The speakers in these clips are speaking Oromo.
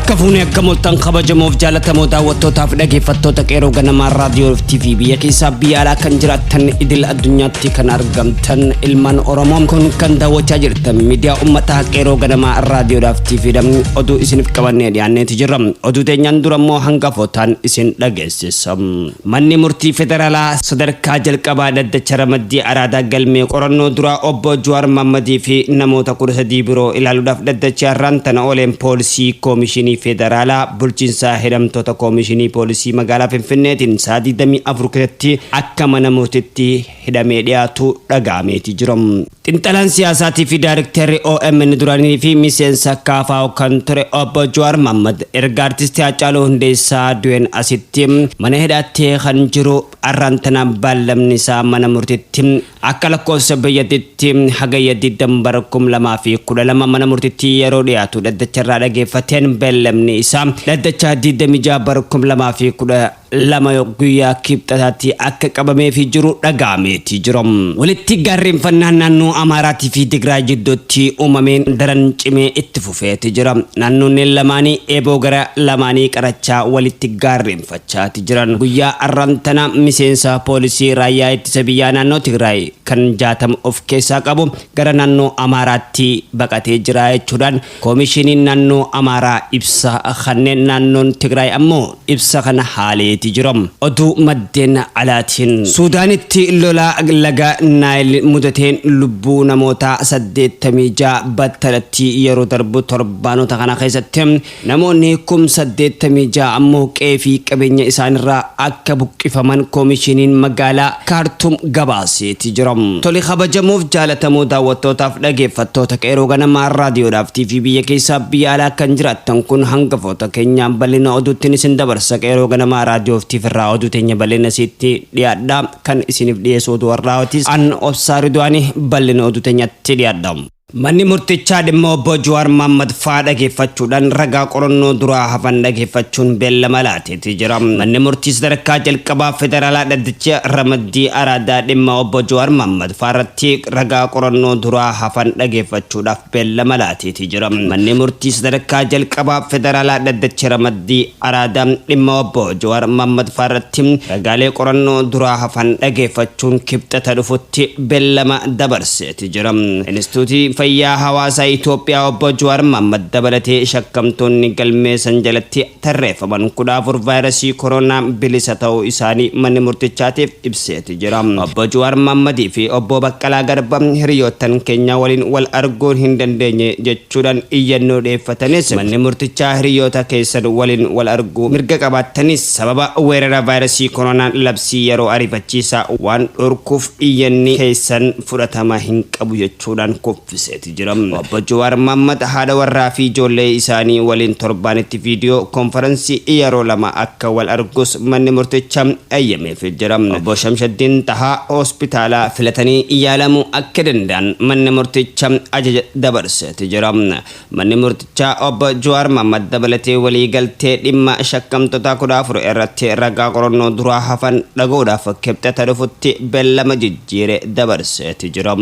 Harka fuunee akka moltan kabajamoo fi jaallatamoo daawwattootaaf dhaggeeffattoota qeeroo ganamaa raadiyoo fi TV biyya keessaa biyya alaa kan jiraattan idil addunyaatti kan argamtan ilmaan Oromoo kun kan daawwachaa jirtan miidiyaa uummataa qeeroo ganamaa raadiyoo fi TV dhaan oduu isiniif qabannee dhiyaanneeti jirra. Oduu teenyaan dura immoo hangafootaan isin dhageessisa. Manni murtii federaalaa sadarkaa jalqabaa dhaddacha ramaddii araadaa galmee qorannoo dura obbo Jawaar Mohammadii fi namoota 13 biroo ilaaluudhaaf dhaddacha har'aan tana ooleen poolisii Komishinii Federaalaa bulchiinsa hidhamtoota Komishinii Poolisii magaalaa Finfinneetiin sa'aatii 24 keessatti akka mana murtiitti hidhamee dhiyaatu dhaga'ameeti jira. Xiinxalaan siyaasaatii fi daayirektarri OMN duraanii fi miseensa KFO kan ture obbo Jawaar Mohammad erga artistii Haacaaluu Hundeessaa du'een asitti mana hidhaatti kan jiru har'aan tana bal'amni isaa mana murtiitti akka lakkoofsa biyyattiitti hagayya 2012 mana murtiitti yeroo dhiyaatu dhaddacha irraa dhaggeeffateen bal'amni isaa dhaddacha 26 lama guyyaa kibxataatti akka qabamee fi jiru dhaga'ameeti jira. Walitti gaarreenfannaan naannoo Amaaraatii fi Tigraay jidduutti uumameen daran cimee itti fufeeti jira. Naannoonni lamaanii eeboo gara lamaanii qarachaa walitti gaarreenfachaati jiran. Guyyaa har'aan tana miseensa poolisii raayyaa ittisa biyyaa naannoo Tigraay kan 60 of keessaa qabu gara naannoo Amaaraatti baqatee jira jechuudhaan koomishiniin naannoo Amaaraa ibsa kanneen naannoon Tigraay ammoo ibsa kana haalee tijiram oduu maddeen alaatiin Suudaanitti lola laga Naayil mudateen lubbuu namoota 86 battalatti yeroo darbu torbaanota kana keessatti namoonni 86 ammoo qeefii qabeenya isaanirraa akka buqqifaman koomishiniin magaalaa Kaartum gabaaseeti jiram. Toli kabajamuuf jaallatamoo daawwattootaaf dhaggeeffattoota qeeroo ganamaa raadiyoodhaaf TV biyya keessaa biyya alaa kan jiraattan kun hangafoota keenyaan bal'ina oduutti isin dabarsa qeeroo ganamaa raadiyoo fi firraa oduu teenya bal'ina sitti dhiyaadha kan isiniif dhiyeessu oduu warraawwatis an obsaa Ridwaanii bal'ina oduu teenyatti dhiyaadha. Manni murtichaa dhimma obbo Jawaar Mohammad faa dhaggeeffachuudhaan ragaa qorannoo duraa hafan dhaggeeffachuun beellama laateeti jira. Manni murtii sadarkaa jalqabaa federaalaa dhaddacha ramaddii araadaa dhimma obbo Jawaar Mohammad faarratti ragaa qorannoo duraa hafan dhaggeeffachuudhaaf beellama laateeti jira. Manni murtii sadarkaa jalqabaa federaalaa dhaddacha ramaddii araadaa dhimma obbo Jawaar Mohammad faarratti ragaalee qorannoo duraa hafan dhaggeeffachuun kibxata dhufutti beellama dabarseeti jira. Instituutii fayyaa hawaasaa Itoophiyaa obbo Jawaar Mohammad dabalatee shakkamtoonni galmee san jalatti tarreeffaman 14 vaayirasii koronaa bilisa ta'uu isaanii manni murtichaatiif ibseeti jira. Obbo Jawaar Mohammadii fi obbo Baqqalaa Garbaa hiriyoottan keenya waliin wal arguun hin dandeenye jechuudhaan iyyannoo dhiyeeffatanis manni murtichaa hiriyoota keessan waliin wal arguu mirga qabaattanis sababa weerara vaayirasii koronaa labsii yeroo ariifachiisaa waan dhorkuuf iyyanni keessan fudhatama hin qabu jechuudhaan kuffise. Obbo Jawaar Mohammad haadha warraa fi ijoollee isaanii waliin torbaanitti viidiyoo konferansii yeroo lama akka wal argus manni murtichaa ayyameef jira. Obbo Shamshaddiin Tahaa hospitaala filatanii yaalamuu akka danda'an manni murtichaa ajaja dabarseeti jira. Manni murtichaa obbo Jawaar Mohammad dabalatee walii galtee dhimma shakkamtoota 14 irratti ragaa qorannoo duraa hafan dhaga'uudhaaf kibxata dhufutti beellama jijjiire dabarseeti jira.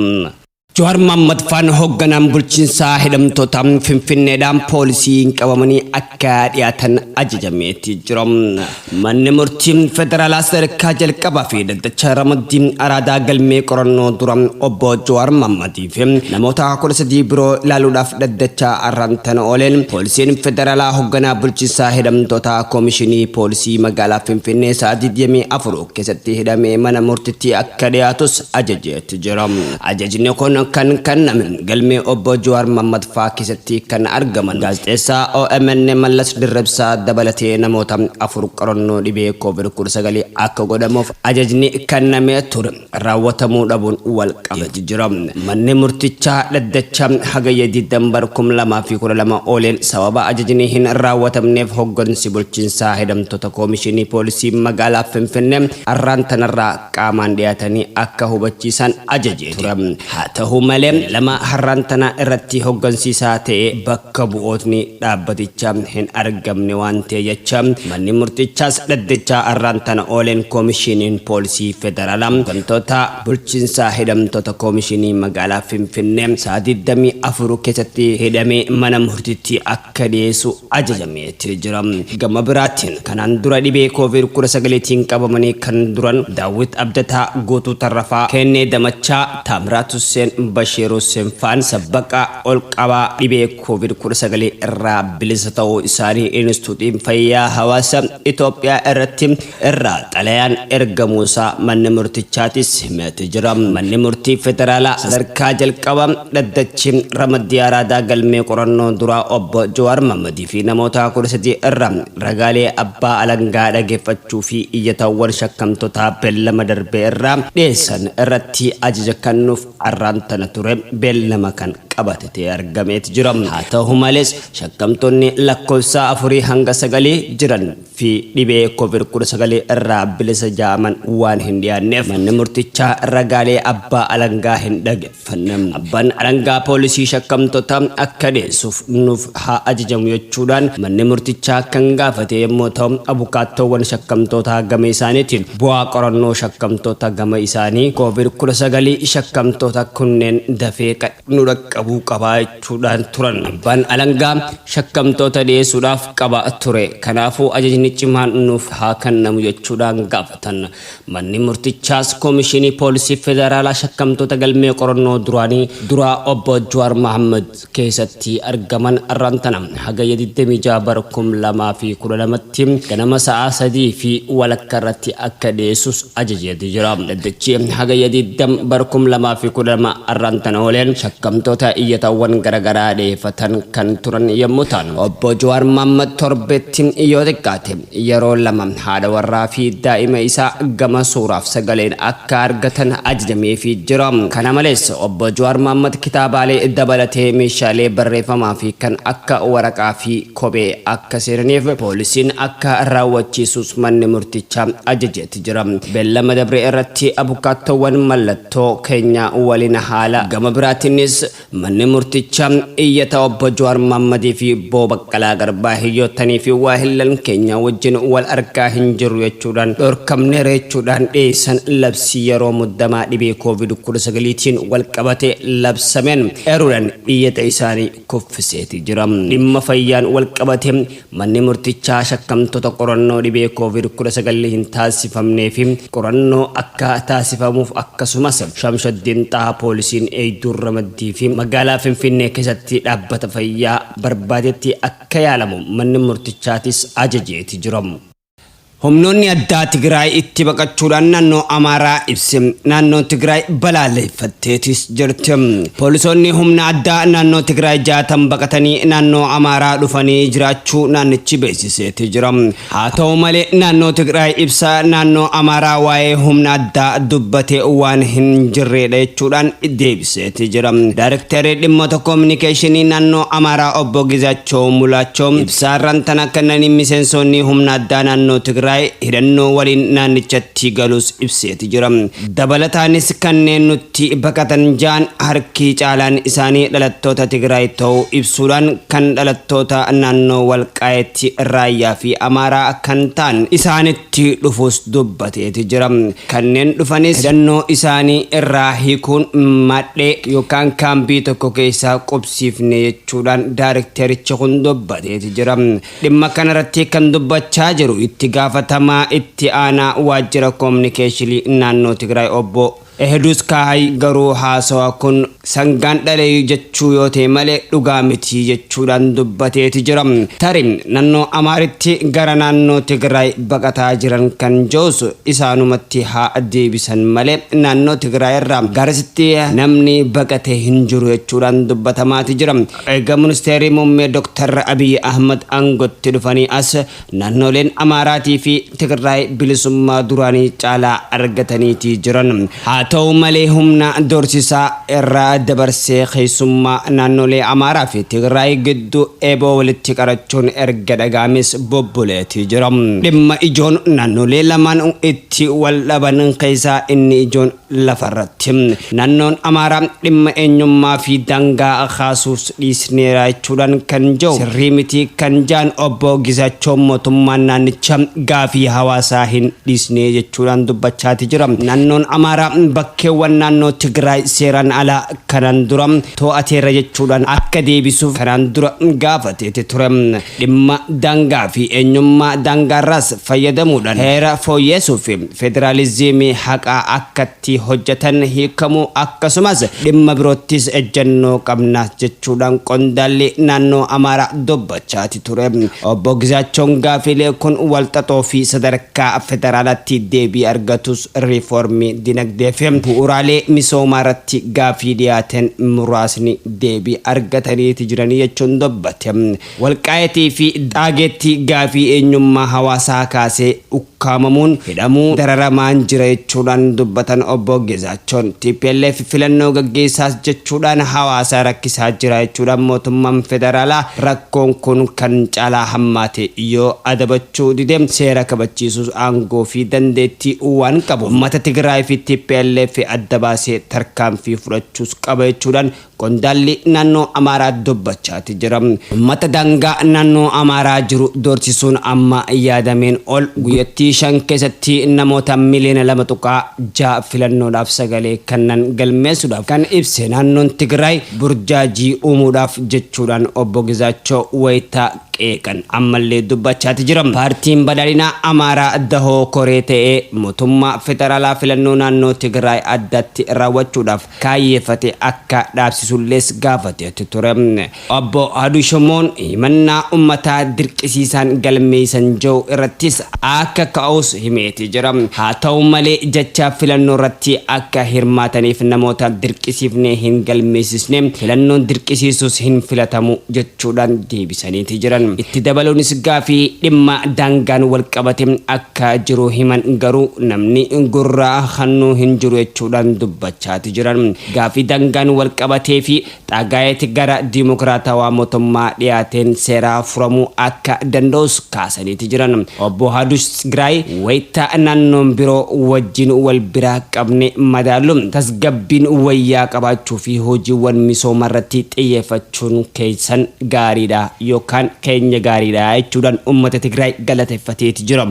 Jawaar Mohammad faan hoogganaan bulchiinsaa hidhamtoota Finfinneedhaan poolisiin qabamanii akka dhiyaatan ajajameeti jira. Manni murtii federaalaa sadarkaa jalqabaa fi dhaddacha ramaddii araadaa galmee qorannoo dura obbo Jawaar Mohammadii fi namoota 13 biroo ilaaluudhaaf dhaddacha har'aan tana ooleen poolisiin federaalaa hoogganaa bulchiinsaa hidhamtoota Komishinii Poolisii magaalaa Finfinnee sa'aatii 24 keessatti hidhamee mana murtiitti akka dhiyaatus ajajeeti jira. Ajajni kun kan kenname galmee obbo Jawaar Mohammad faa keessatti kan argaman gaazexeessaa OMN Mallas Dirribsaa dabalatee namoota 4 qorannoo dhibee COVID-19 akka godhamuuf ajajni kennamee ture raawwatamuu dhabuun wal qabate jira. Manni murtichaa dhaddacha hagayya 2012 ooleen sababa ajajni hin raawwatamneef hooggansi bulchiinsaa hidhamtoota Komishinii Poolisii magaalaa Finfinnee har'aan tanarraa qaamaan dhiyaatanii akka hubachiisan ajajee ture. Haa ta'u ta'uu malee lama har'aantana irratti hoggansiisaa ta'e bakka bu'ootni dhaabbatichaa hin argamne waan ta'e jecha manni murtichaas dhaddacha har'aantana ooleen koomishiniin poolisii federaalaa wantoota bulchiinsa hidhamtoota koomishinii magaalaa Finfinnee saa 24 keessatti hidhamee mana murtiitti akka dhiyeessu ajajamee jira. Gama biraatiin kanaan dura dhibee COVID-19 qabamanii kan duran Daawit Abdataa, Guutuu Tarrafaa, Kennee Damachaa, Taamiraat Hussein, Bashiir Hussein faan sabbaqa ol qabaa dhibee COVID-19 irraa bilisa ta'uu isaanii Inistituutiin Fayyaa Hawaasa Itoophiyaa irratti irraa xalayaan ergamuusaa manni murtichaatis himee jira. Manni murtii federaalaa sadarkaa jalqabaa dhaddachi Ramaddii Araadaa galmee qorannoo duraa obbo Jawaar Mohammadii fi namoota 13 irraa ragaalee abbaa alangaa dhageeffachuu fi iyyatawwan shakkamtoota beellama darbee irraa dhiyeessan irratti ajaja kennuuf har'aantana ture beellama kan qabatee argamee jira. Haa ta'u malees shakkamtoonni lakkoofsa 4 hanga 9 jiran fi dhibee COVID-19 irraa bilisa ja'aman waan hin dhiyaanneef manni murtichaa ragaalee abbaa alangaa hin dhageeffanne. Abbaan alangaa poolisii shakkamtoota akka dhiyeessuuf nuuf haa ajajamu jechuudhaan manni murtichaa kan gaafate yommuu ta'u abukaattoowwan shakkamtoota gama isaaniitiin bu'aa qorannoo shakkamtoota gama isaanii COVID-19 shakkamtoota kunneen dafee nu dhaqqabuu qabaa jechuudhaan turan. Abbaan alangaa shakkamtoota dhiyeessuudhaaf qaba ture. Kanaafuu ajajni cimaan nuuf haa kennamu jechuudhaan gaafatan. Manni murtichaas koomishinii poolisii federaalaa shakkamtoota galmee qorannoo duraanii duraa obbo Jawaar Mohammad keessatti argaman har'aantana hagayya 26 bara 2012tti ganama sa'a 3 fi walakkaa irratti akka dhiyeessus ajajee jira. Dhaddachi hagayya 20 bara 2012 har'aantana ooleen shakkamtoota iyyatawwan garagaraa dhiyeeffatan kan turan yommuu ta'an obbo Jawaar Mohammad torbeettiin yoo xiqqaate yeroo lama haadha warraa fi daa'ima isaa gama suuraaf sagaleen akka argatan ajajamee jira. Kana malees obbo Jawaar Mohammad kitaabaalee dabalatee meeshaalee barreeffamaa fi kan akka waraqaa fi kophee akka seenaniif poolisiin akka raawwachiisus manni murtichaa ajajee jira. Beellama dabre irratti abukaattoowwan mallattoo keenya waliin haala gama biraatiinis manni murtichaa iyyata obbo Jawaar Mohammadii fi Obbo Baqqalaa Garbaa hiyyootanii fi waahillan keenya wajjin wal argaa hin jiru jechuudhaan dhorkamne jechuudhaan dhiyeessan labsii yeroo muddamaa dhibee COVID-19tiin wal qabate labsameen eeruudhaan iyyata isaanii kuffisee jira. Dhimma fayyaan wal qabate manni murtichaa shakkamtoota qorannoo dhibee COVID-19 hin taasifamnee fi qorannoo akka taasifamuuf akkasumas Shamshaddin Xahaa poolisiin eegduu Ramaddii fi magaalaa Finfinnee keessatti dhaabbata fayyaa barbaadetti akka yaalamu manni murtichaatis ajajee jira. Humnoonni addaa Tigraay itti baqachuudhaan naannoo Amaaraa ibse naannoo Tigraay balaaleffatteetis jirti. Poolisoonni humna addaa naannoo Tigraay 60 baqatanii naannoo Amaaraa dhufanii jiraachuu naannichi beeksisee jira. Haa ta'u malee naannoo Tigraay ibsa naannoo Amaaraa waa'ee humna addaa dubbate waan hin jirredha jechuudhaan deebisee jira. Daayirektarri dhimmoota koominikeeshinii naannoo Amaaraa obbo Gizaachoo Mulaachoo ibsa har'aantana kennanii miseensonni humna addaa naannoo Tigraay hidhannoo waliin naannichatti galus ibsee jira. Dabalataanis kanneen nutti baqatan jaan harki caalaan isaanii dhalattoota Tigraay ta'uu ibsuudhaan kan dhalattoota naannoo Walqaayitti Raayyaa fi Amaaraa kan ta'an isaanitti dhufus dubbatee jira. Kanneen dhufanis hidhannoo isaanii irraa hiikuun madhee yookaan kaambii tokko keessaa qubsiifne jechuudhaan daayirektarichi kun dubbatee jira. Dhimma kanarratti kan dubbachaa jiru itti gaafatamaa itti aanaa waajjira koominikeeshinii naannoo Tigraay obbo Ehedus Kahay garuu haasawa kun sangaan dhalee jechuu yoo ta'e malee dhugaa miti jechuudhaan dubbatee jira. Tarim naannoo Amaaritti gara naannoo Tigraay baqataa jiran kan joosu isaanumatti haa deebisan malee naannoo Tigraay irraa garasitti namni baqatee hin jiru jechuudhaan dubbatamaa jira. Egaa ministeerri muummee Dr. Abiy Ahmad aangotti dhufanii as naannoleen Amaaraatii fi Tigraay bilisummaa duraanii caalaa argatanii jiran. Haa ta'u malee humna doorsisaa irraa dabarsee keessummaa naannolee Amaaraa fi Tigraay gidduu eeboo walitti qarachuun erga dhagaames bobboleetii jira. Dhimma ijoon naannolee lamaan itti wal dhaban keessaa inni ijoon lafarratti. Naannoon Amaaraa dhimma eenyummaa fi daangaa kaasuus dhiisneera jechuudhaan kan jiru sirrii miti kan jaan obbo Gizaachoo mootummaan naannicha gaafii hawaasaa hin dhiisne jechuudhaan dubbachaati jira. Naannoon Amaaraa bakkeewwan naannoo Tigraay seeraan alaa kanaan dura to'ateera jechuudhaan akka deebisuuf kanaan dura gaafateeti ture. Dhimma daangaa fi eenyummaa daangaarraas fayyadamuudhaan heera fooyyessuu fi federaalizimii haqaa akkatti hojjetan hiikamuu akkasumas dhimma biroottis ejjennoo qabna jechuudhaan qondaalli naannoo Amaaraa dubbachaati ture. Obbo Gizaachoon gaafilee kun walxaxoo fi sadarkaa federaalaatti deebii argatus riiformii dinagdee fi bu'uuraalee misoomaa irratti gaafii dhiyaateen muraasni deebii argataniiti jiranii jechuun dubbate. Walqaayitii fi dhaageetti gaafii eenyummaa hawaasaa kaasee ukkaamamuun hidhamuu dararamaan jira jechuudhaan dubbatan obbo Gizaachoon TPLF filannoo gaggeessaas jechuudhaan hawaasa rakkisaa jira jechuudhaan mootummaan federaalaa rakkoon kun kan caalaa hammaate yoo adabachuu dide seera kabachiisuus aangoo fi dandeettii waan qabu uummata Tigraay fi TPLF adda baasee tarkaanfii fudhachuus qaba jechuudhaan qondaalli naannoo Amaaraa dubbachaati jira. Uummata daangaa naannoo Amaaraa jiru doorsisuun amma yaadameen ol guyyattii 5 keessatti namoota miliyoona 2.6 filannoodhaaf sagalee kannan galmeessuudhaaf kan ibse naannoon Tigraay burjaajii uumuudhaaf jechuudhaan obbo Gizaachoo wayitaa qeeqan ammallee dubbachaati jira. Paartiin badhaadhinaa Amaaraa dahoo koree ta'ee mootummaa federaalaa filannoo naannoo Tigraay addatti raawwachuudhaaf kaayyeeffate akka dhaabsisullees gaafateeti ture. Obbo Hadushomoon himannaa uummataa dirqisiisaan galmeessan jiru irrattis akka ka'us himeeti jira. Haa ta'u malee jecha filannoo irratti akka hirmaataniif namoota dirqisiifnee hin galmeessisne filannoon dirqisiisus hin filatamu jechuudhaan deebisaniiti jiran. Itti dabaluunis gaafii dhimma daangaan walqabate akka jiru himan garuu namni gurraa hannuu hin jiru jechuudhaan dubbachaati jiran. Gaafii daangaan walqabatee fi xaagayeeti gara dimokiraatawaa mootummaa dhiyaateen seeraa furamuu akka danda'us kaasaniiti jiran. Obbo Hadush Tigraay wayita naannoon biroo wajjin wal biraa qabne madaaluun tasgabbiin wayyaa qabaachuu fi hojiiwwan misooma irratti xiyyeeffachuun keessan gaariidha yookaan keenya gaariidha jechuudhaan uummata Tigraay galateeffateeti jira.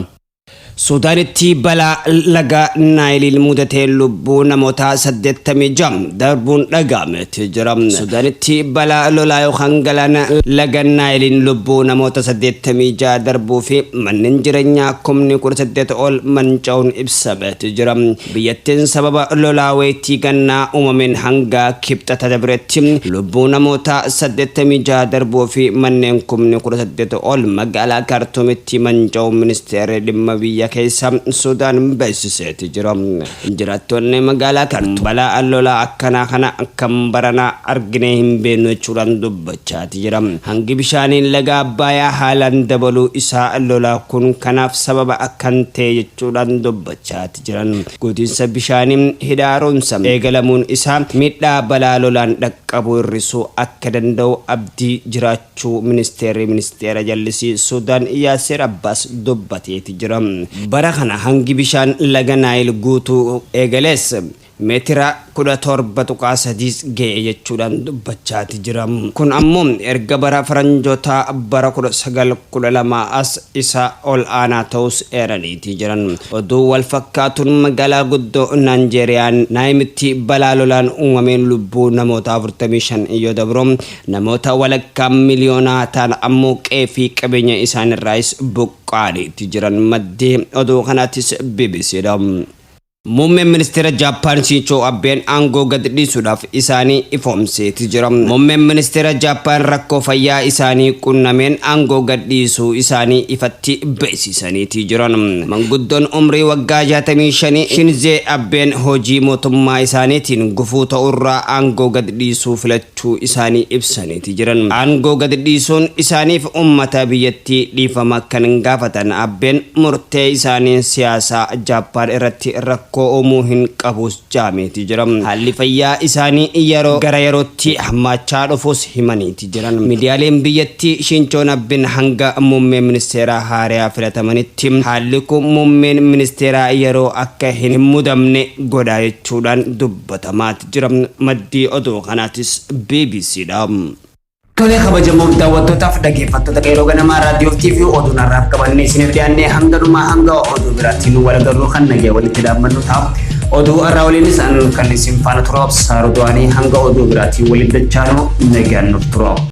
Suudaanitti balaa laga Naayiliin mudatee lubbuu namoota 86 darbuun dhagahameeti jira. Suudaanitti balaa lolaa yookaan galaana laga Naayiliin lubbuu namoota 86 darbuu fi manneen jireenyaa 18,000 ol manca'uun ibsameeti jira. Biyyattiin sababa lolaa wayitii gannaa uumameen hanga kibxata dabreetti lubbuu namoota 86 darbuu fi manneen 18,000 ol magaalaa Kaartuumitti manca'uu ministeerri dhimma biyya keessa Suudaan beeksiseeti jira. Jiraattonni magaalaa Kaartuum balaa lolaa akkanaa kana kan baranaa argine hin beeknu jechuudhaan dubbachaati jira. Hangi bishaaniin laga Abbayyaa haalaan dabaluu isaa lolaa kun kanaaf sababa akkan ta'e jechuudhaan dubbachaati jiran. Guutinsa bishaaniin hidhaaromsa eegalamuun isaa miidhaa balaa lolaan dhaqqabu hir'isuu akka danda'u abdii jiraachuu ministeera jallisii Suudaan Yaaser Abbaas dubbateeti jira. Bara kana hangi bishaan laga Naayil guutuu eegalees meetira 17.3 ga'e jechuudhaan dubbachaati jira. Kun ammoo erga bara faranjoota bara 1912 as isa ol aanaa ta'us eeraniiti jiran. Oduu wal fakkaatuun magaalaa guddoo Naanjeeriyaan Naayimitti balaa lolaan uumameen lubbuu namoota 45 yoo dabro namoota walakkaa miliyoonaa ta'an ammoo qe'ee fi qabeenya isaanirraas buqqaaniiti jiran. Maddee oduu kanaatis BBCdha. Muummeen ministeera Jaappaan Shinzo Abeen aangoo gad dhiisuudhaaf isaanii ifoomseeti jira. Muummeen ministeera Jaappaan rakkoo fayyaa isaanii qunnameen aangoo gad dhiisuu isaanii ifatti beeksisaniiti jiran. Manguddoon umrii waggaa 65 Shinzo Abeen hojii mootummaa isaaniitiin gufuu ta'urraa aangoo gad dhiisuu filachuu isaanii ibsaniiti jiran. Aangoo gad dhiisuun isaaniif uummata biyyattii dhiifama kan gaafatan Abeen murtee isaanii siyaasaa Jaappaan irratti rakkoo rakkoo uumuu hin qabus jaameeti jiran. Haalli fayyaa isaanii yeroo gara yerootti hammaachaa dhufus himaniiti jiran. Miidiyaaleen biyyattii Shinchoon Abbin hanga muummee ministeeraa haaraa filatamanitti haalli kun muummeen ministeeraa yeroo akka hin mudamne godha jechuudhaan dubbatamaati jiran. Maddii oduu kanaatis BBC dha. Tole kabajamoo daawwattootaaf dhaggeeffattoota qeerroo ganamaa raadiyoo TV oduun har'aaf qabannee isiniif dhiyaannee hanga oduu biraatiin wal agarruu kan nagee walitti dhaabbannu ta'a. Oduu har'aa waliinis kan isin faana turu Absaar Du'aanii hanga oduu biraatiin walitti dachaanu nagaan nuuf turu.